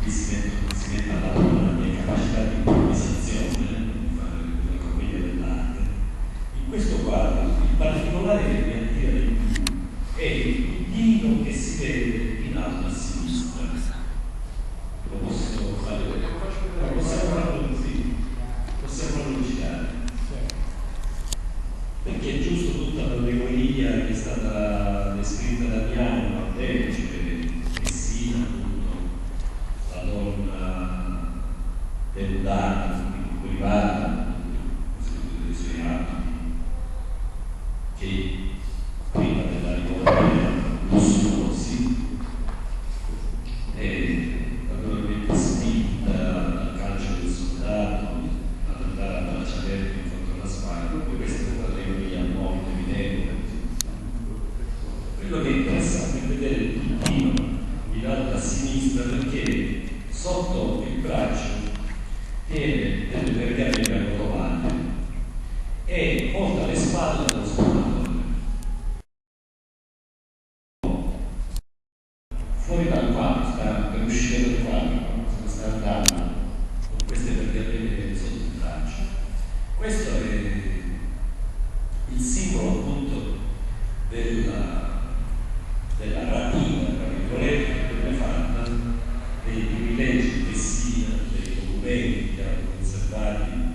si mette alla prova la mia capacità di improvvisazione, di fare la commedia dell'arte. In questo quadro il particolare che mi attira di più è il dino che si vede in alto a sinistra. Lo possiamo fare, lo possiamo farlo così, possiamo farlo girare. Perché è giusto tutta l'allegoria che è stata descritta da Piano, Partecipe, Messina, appunto, la donna deludata, privata dei suoi atti, che prima della rivolta lussuosi è naturalmente spinta dal calcio del soldato ad andare a braccia aperte incontro alla spada. Proprio questa è un'allegoria molto evidente. Quello che è interessante è vedere il puntino in alto a sinistra, perché sotto il braccio tiene delle pergamene arrotolate e porta le spalle dello spumatore. Fuori dal quadro, sta per uscire dal quadro, sta andando con queste pergamene sotto il braccio. Questo è il simbolo appunto della rapina, tra virgolette, che viene fatta dei privilegi di Messina, dei documenti che erano conservati